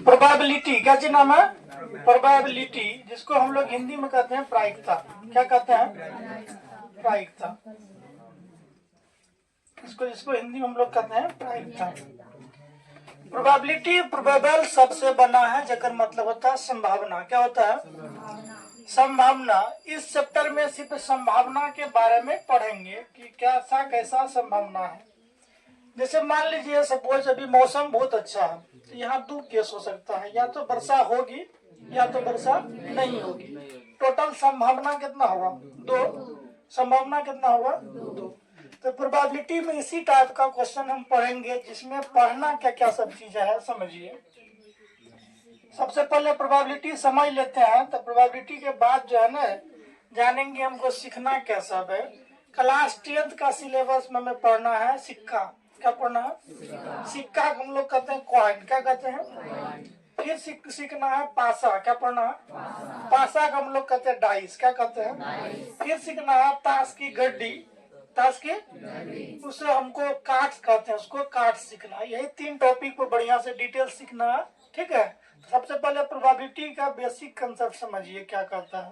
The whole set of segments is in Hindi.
प्रोबेबिलिटी, क्या चीज नाम है? प्रोबेबिलिटी, जिसको हम लोग हिंदी में कहते हैं प्रायिकता। क्या कहते हैं? प्रायिकता। इसको हिंदी में हम लोग कहते हैं प्रायिकता। प्रोबेबिलिटी प्रोबेबल शब्द से बना है, जेकर मतलब होता है संभावना। क्या होता है? संभावना। इस चैप्टर में सिर्फ संभावना के बारे में पढ़ेंगे कि कैसा संभावना है। जैसे मान लीजिए सपोज अभी मौसम बहुत अच्छा है, तो यहाँ 2 केस हो सकता है, या तो वर्षा होगी या तो वर्षा नहीं होगी। टोटल संभावना कितना होगा? 2। संभावना कितना होगा? 2। तो प्रोबेबिलिटी में इसी टाइप का क्वेश्चन हम पढ़ेंगे, जिसमें पढ़ना क्या क्या सब चीजें है समझिए। सबसे पहले प्रोबेबिलिटी समझ लेते हैं, तो प्रोबेबिलिटी के बाद जो है ना जानेंगे हमको सीखना क्या सब है। क्लास 10th का सिलेबस में हमें पढ़ना है सिक्का। क्या पढ़ना है? सिक्का हम लोग कहते हैं कॉइन। क्या कहते हैं? फिर सीखना है पासा। क्या पढ़ना है? पासा का हम लोग कहते हैं डाइस। क्या कहते हैं? फिर सीखना है ताश की गड्डी। ताश की उसे हमको कार्ड्स कहते हैं, उसको कार्ड्स सीखना है। यही 3 टॉपिक को बढ़िया से डिटेल सीखना है, ठीक है। सबसे पहले प्रोबेबिलिटी का बेसिक कंसेप्ट समझिए क्या कहता है।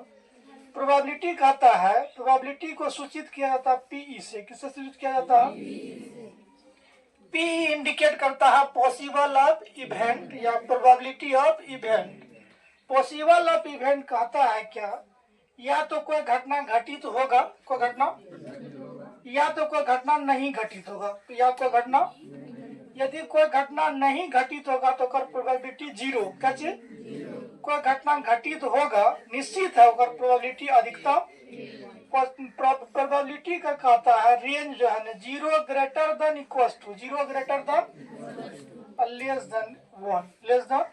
प्रोबेबिलिटी कहता है, प्रोबेबिलिटी को सूचित किया जाता है पीई से। किससे सूचित किया जाता है? पीई इंडिकेट करता है पॉसिबल ऑफ इवेंट या probability of event. Possible of event कहता है क्या? या तो कोई घटना घटित होगा, कोई घटना, या तो कोई घटना नहीं घटित होगा, या कोई घटना। यदि कोई घटना नहीं घटित होगा तो प्रोबेबिलिटी 0। क्या चीज? कोई घटना घटित होगा निश्चित है, प्रोबेबिलिटी अधिकतम। प्रोबेबिलिटी का कहता है रेंज जो है ना 0 greater than equal to 0 greater than less than 1 less than.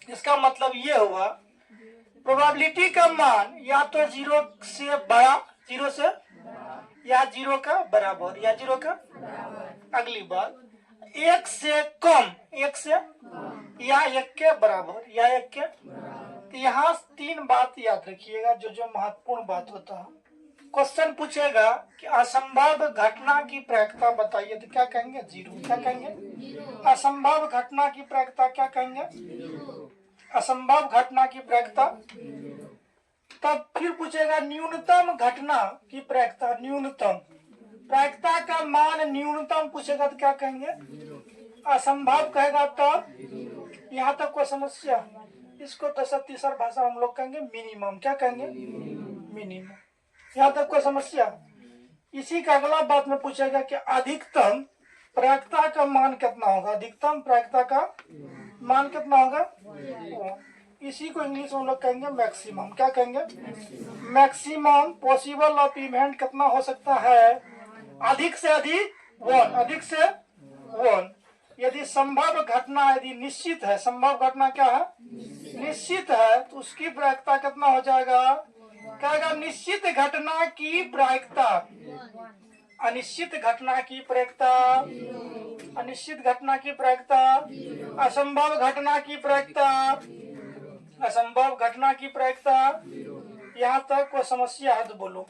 इसका मतलब ये हुआ प्रोबेबिलिटी का मान या तो 0 से बड़ा, 0 से, या 0 का बराबर, या 0 का। अगली बात 1 से कम, 1 से, या 1 के बराबर, या 1 के। तो यहाँ 3 बात याद रखिएगा जो महत्वपूर्ण बात होता है। क्वेश्चन पूछेगा कि असंभव घटना की प्रायिकता बताइए, तो क्या कहेंगे? 0। क्या कहेंगे? असंभव घटना की प्रायिकता क्या कहेंगे? असंभव घटना की प्रायिकता। तब फिर पूछेगा न्यूनतम घटना की प्रायिकता। न्यूनतम प्रायिकता का मान न्यूनतम पूछेगा तो क्या कहेंगे? असंभव कहेगा तो यहाँ तक कोई समस्या? इसको तो तीसरा भाषा हम लोग कहेंगे मिनिमम। क्या कहेंगे? मिनिमम। यहाँ तक कोई समस्या? इसी का अगला बात में पूछेगा कि अधिकतम प्रायिकता का मान कितना होगा? अधिकतम प्रायिकता का मान कितना होगा? इसी को इंग्लिश में हम लोग कहेंगे मैक्सिमम। क्या कहेंगे? मैक्सिमम पॉसिबल ऑफ इवेंट कितना हो सकता है? अधिक से अधिक 1, अधिक से 1। यदि संभव घटना यदि निश्चित है, संभव घटना क्या है? निश्चित है, तो उसकी प्रायिकता कितना हो जाएगा? कहेगा निश्चित घटना की प्रायिकता, अनिश्चित घटना की प्रायिकता, अनिश्चित घटना की प्रायिकता, असंभव घटना की प्रायिकता, असंभव घटना की प्रायिकता। यहाँ तक कोई समस्या है तो बोलो।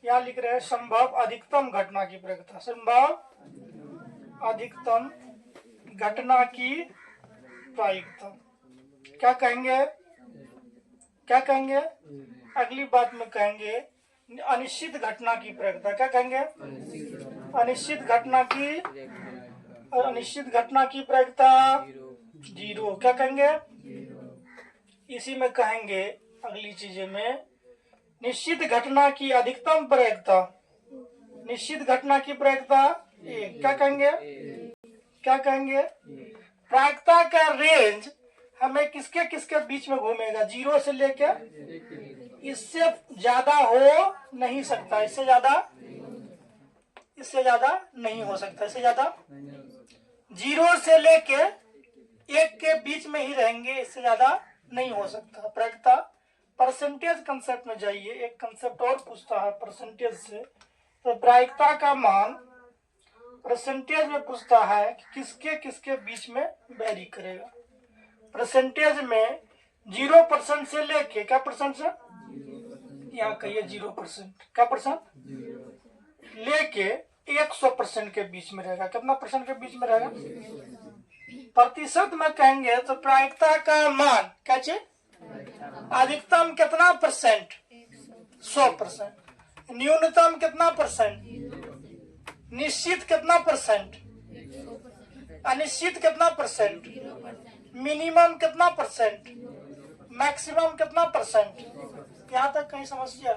यहाँ लिख रहे हैं संभव अधिकतम घटना की प्रायिकता। संभव अधिकतम घटना की प्रायिकता क्या कहेंगे? क्या कहेंगे? अगली बात में कहेंगे अनिश्चित घटना की प्रायिकता। क्या कहेंगे? अनिश्चित घटना की, अनिश्चित घटना की प्रायिकता 0। क्या कहेंगे? इसी में कहेंगे अगली चीजें में निश्चित घटना की अधिकतम प्रायिकता, निश्चित घटना की प्रायिकता 1। क्या कहेंगे? क्या कहेंगे? प्रायिकता का रेंज हमें किसके किसके बीच में घूमेगा? 0 से लेकर, इससे ज्यादा हो नहीं सकता, इससे ज्यादा, इससे ज्यादा नहीं हो सकता, इससे ज्यादा 0 से लेके 1 के बीच में ही रहेंगे, इससे ज्यादा नहीं हो सकता। प्रायिकता परसेंटेज कंसेप्ट में जाइए, एक कंसेप्ट और पूछता है परसेंटेज से। तो प्रायिकता का मान परसेंटेज में पूछता है कि किसके किसके बीच में वेरी करेगा। परसेंटेज में 0% से लेके क्या परसेंट से, यहाँ कहिए 0%, क्या परसेंट, लेके 100% के बीच में रहेगा। कितना परसेंट के बीच में रहेगा? प्रतिशत में कहेंगे तो प्रायिकता का मान क्या चीज, अधिकतम कितना परसेंट, 100%, न्यूनतम कितना परसेंट, निश्चित कितना परसेंट, अनिश्चित कितना परसेंट, मिनिमम कितना परसेंट, मैक्सिमम कितना परसेंट। यहाँ तक कहीं समस्या?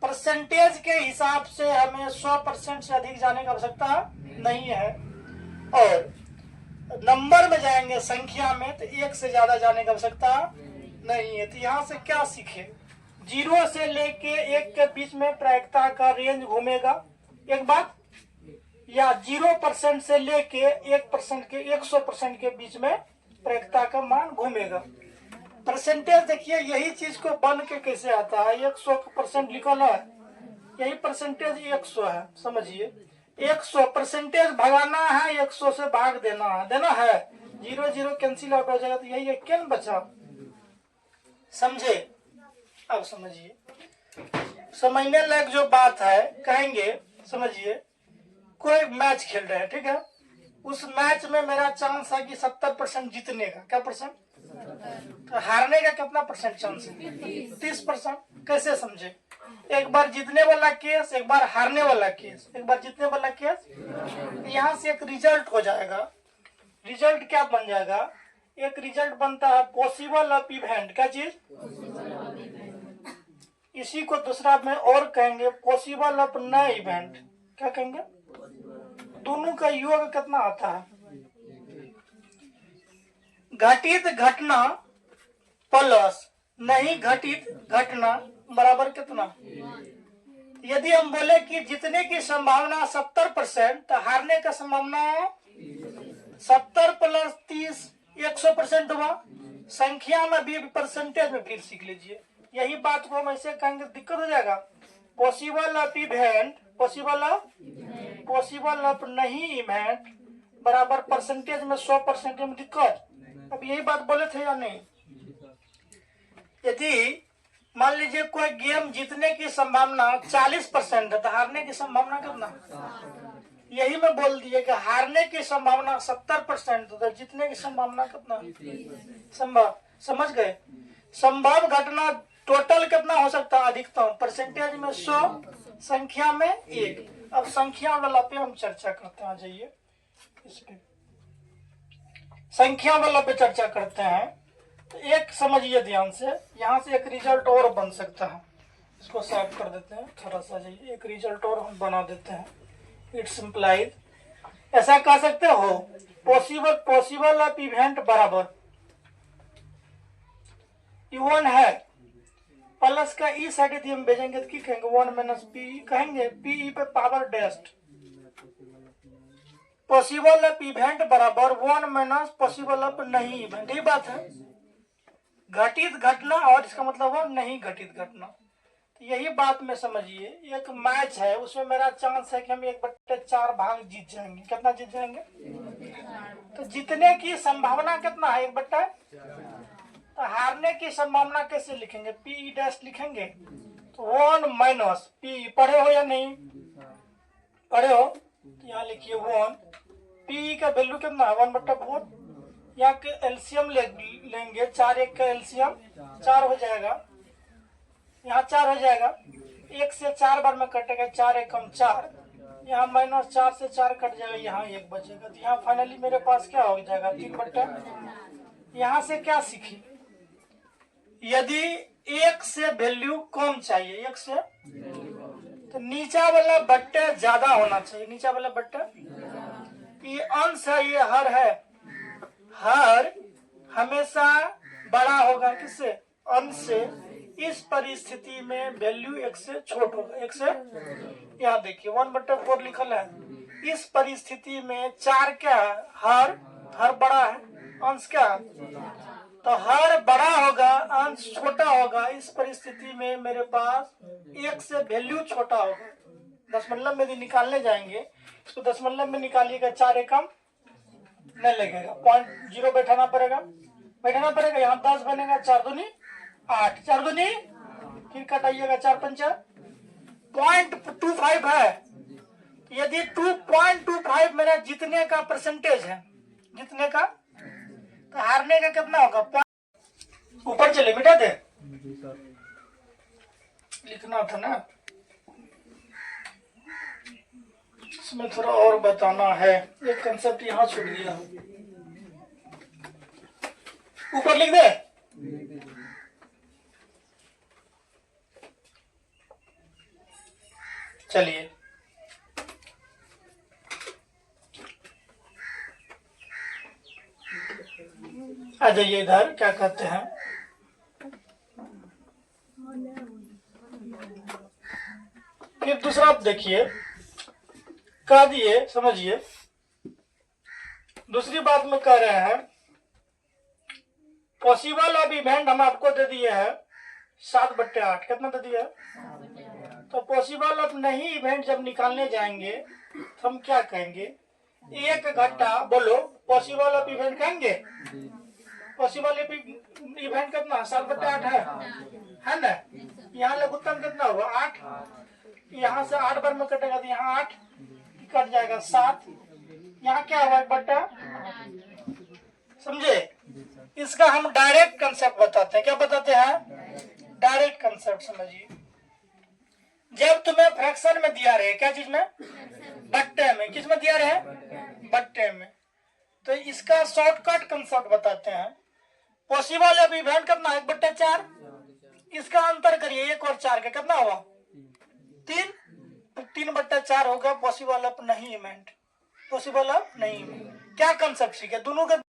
परसेंटेज के हिसाब से हमें 100% से अधिक जाने की आवश्यकता नहीं है, और नंबर में जाएंगे संख्या में तो 1 से ज्यादा जाने की आवश्यकता नहीं है। तो यहाँ से क्या सीखे, 0 से लेके 1 के बीच में प्रायिकता का रेंज घूमेगा, एक बात, या 0% से लेके 1% के 100% के बीच में प्रायिकता का मान घूमेगा। परसेंटेज देखिए, यही चीज को बन के कैसे आता है, 100% लिखल है, यही परसेंटेज 100 है। समझिए, 100% भगाना है, 100 से भाग देना है, 0 0 कैंसिल आउट हो जाएगा, तो यही एक क्या बचा। समझे? अब समझिए, समझने लायक जो बात है कहेंगे, समझिए, कोई मैच खेल रहे हैं, ठीक है, उस मैच में मेरा चांस है कि 70% जीतने का, क्या परसेंट, तो हारने का कितना परसेंट चांस है, 30%। कैसे समझे, एक बार जीतने वाला केस, एक बार हारने वाला केस, एक बार जीतने वाला केस, यहाँ से एक रिजल्ट हो जाएगा। रिजल्ट क्या बन जाएगा, एक रिजल्ट बनता है पॉसिबल ऑफ इवेंट, क्या चीज, इसी को दूसरा में और कहेंगे पॉसिबल ऑफ नए इवेंट, क्या कहेंगे, दोनों का योग कितना आता है, घटित घटना प्लस नहीं घटित घटना बराबर कितना। यदि हम बोले कि जीतने की संभावना 70%, तो हारने का संभावना 70 प्लस 30 100% हुआ। संख्या में भी परसेंटेज में फिर सीख लीजिए, यही बात को हम ऐसे कहेंगे दिक्कत हो जाएगा। Possible of event, possible of नहीं इवेंट बराबर परसेंटेज में 100% में दिक्कत। अब यही बात बोले थे या नहीं। यदि मान लीजिए कोई गेम जीतने की संभावना 40% है, तो हारने की संभावना कितना, यही में बोल दिए कि हारने की संभावना 70%, तो जीतने की संभावना कितना, संभव। समझ गए, संभव घटना टोटल कितना हो सकता है, अधिकतम, परसेंटेज में 100, संख्या में 1। अब संख्या वाला पे हम चर्चा करते हैं, आ जाइए इस पे, संख्या वाला पे चर्चा करते हैं। तो एक समझिए ध्यान से, यहाँ से एक रिजल्ट और बन सकता है, इसको साफ कर देते हैं थोड़ा सा, जाइए, एक रिजल्ट और हम बना देते हैं। इट्स इम्प्लाइड, ऐसा कह सकते हो, पॉसिबल ऑफ इवेंट बराबर E1 है, प्लस का ई साइड यदि हम भेजेंगे तो क्या कहेंगे, 1 माइनस पी कहेंगे, पी पे पावर डेस्ट, पॉसिबल ऑफ इवेंट बराबर 1 माइनस पॉसिबल ऑफ नहीं इवेंट। ये बात है, घटित घटना और इसका मतलब है नहीं घटित घटना। तो यही बात में समझिए, एक मैच है, उसमें मेरा चांस है कि हम 1/4 भाग जीत जाएंगे। कितना जीत जाएंगे, तो जीतने की संभावना कितना है, 1/4। तो हारने की संभावना कैसे लिखेंगे, पी डैश लिखेंगे, तो 1 माइनस पी। पढ़े हो या नहीं पढ़े हो, तो यहाँ लिखिए 1, पी का वैल्यू कितना है, 1/4। यहाँ के एलसीएम लेंगे, 4 1 का एलसीएम 4 हो जाएगा, यहाँ 4 हो जाएगा, 1 से 4 बार में कटेगा, 4 1 4, यहाँ माइनस 4 से 4 कट जाएगा, यहाँ 1 बचेगा, तो यहाँ फाइनली मेरे पास क्या हो जाएगा, 3/। यहाँ से क्या सीखी, यदि 1 से वैल्यू कम चाहिए, 1 से, तो नीचा वाला बट्टे ज्यादा होना चाहिए, नीचा वाला बट्टे, ये अंश है, ये हर है, हर हमेशा बड़ा होगा किससे, अंश से। इस परिस्थिति में वैल्यू 1 से छोट होगा, 1 से, यहाँ देखिए 1/4 लिखल है। इस परिस्थिति में 4 क्या है, हर बड़ा है, अंश क्या है, तो हर बड़ा होगा, अंश छोटा होगा। इस परिस्थिति में मेरे पास 1 से वैल्यू छोटा होगा। दशमलव में यदि निकालने जाएंगे, इसको दशमलव में निकालिएगा, 4 एकम नहीं लगेगा, 0.0 बैठाना पड़ेगा, यहाँ 10 बनेगा, 4 दूनी 8, 4 दूनी, फिर कटाइएगा, 4 पंचा 0.25 है। यदि 2.25 मेरा जीतने का परसेंटेज है, जीतने का तो हारने का कितना होगा? ऊपर चले, मिटा दे, लिखना था ना, इसमें थोड़ा और बताना है। एक कंसेप्ट यहाँ छूट गया, ऊपर लिख दे। चलिए आ जाइए इधर, क्या कहते हैं, फिर दूसरा आप देखिए, कह दिए, समझिए। दूसरी बात में कह रहे हैं, पॉसिबल ऑफ इवेंट हम आपको दे दिए है 7/8। कितना दे दिया? तो पॉसिबल ऑफ नहीं इवेंट जब निकालने जाएंगे तो हम क्या कहेंगे? एक घंटा, बोलो, पॉसिबल ऑफ इवेंट कहेंगे। पॉसिबल इवेंट कितना? 7/8 है ना? यहाँ लघुत्तम कितना होगा? 8। यहाँ से 8 बार में कटेगा तो यहाँ 8 कट जाएगा, 7। यहाँ क्या होगा? 1/8। समझे? इसका हम डायरेक्ट कंसेप्ट बताते हैं। क्या बताते हैं? Direct concept. समझिए, जब तुम्हें फ्रैक्शन में दिया रहे, क्या चीज में? बट्टे में। किस में दिया रहे? बट्टे में। तो इसका शॉर्टकट कंसेप्ट बताते हैं। पॉसिबल ऑफ इवेंट कितना? 1/4। इसका अंतर करिए 1 और 4 का, कितना हुआ? 3। 3/4 होगा पॉसिबल ऑफ नहीं इवेंट। पॉसिबल ऑफ नहीं इवेंट। क्या कंसेप्ट सीखे? दोनों के